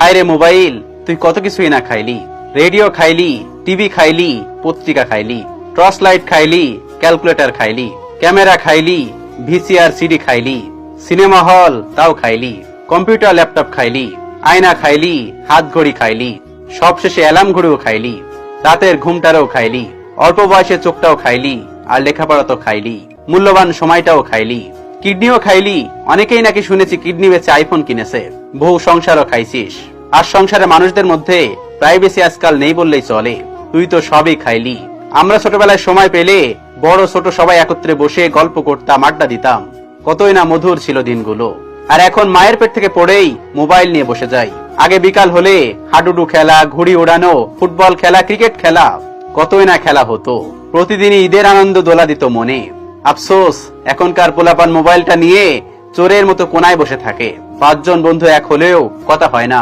হায় রে মোবাইল, তুই কত কিছুই না খাইলি। রেডিও খাইলি, টিভি খাইলি, পত্রিকা খাইলি, টর্চ লাইট খাইলি, ক্যালকুলেটর খাইলি, ক্যামেরা খাইলি, ভিসিআর সিডি খাইলি, সিনেমা হল তাও খাইলি, কম্পিউটার ল্যাপটপ খাইলি, আয়না খাইলি, হাত ঘড়ি খাইলি, সবশেষে অ্যালার্ম ঘড়িও খাইলি, রাতের ঘুমটারও খাইলি, অল্প বয়সে চোখটাও খাইলি, আর লেখাপড়া তো খাইলি, মূল্যবান সময়টাও খাইলি, কিডনিও খাইলি। অনেকেই নাকি শুনেছি কিডনি বেচে আইফোন কিনেছে। বহু সংসারও খাইছিস। আর সংসারে মানুষদের মধ্যে প্রাইভেসি আজকাল নেই বললেই চলে। তুই তো সবই খাইলি। আমরা ছোটবেলায় সময় পেলে বড় ছোট সবাই একত্রে বসে গল্প করতাম, আড্ডা দিতাম। কতই না মধুর ছিল দিনগুলো। আর এখন মায়ের পেট থেকে পড়েই মোবাইল নিয়ে বসে যাই। আগে বিকাল হলে হাডুডু খেলা, ঘুড়ি ওড়ানো, ফুটবল খেলা, ক্রিকেট খেলা, কতই না খেলা হতো। প্রতিদিনই ঈদের আনন্দ দোলা দিত মনে। আফসোস, এখনকার পোলাপান মোবাইলটা নিয়ে চোরের মতো কোনায় বসে থাকে। 5 জন বন্ধু এক হলেও কথা হয় না।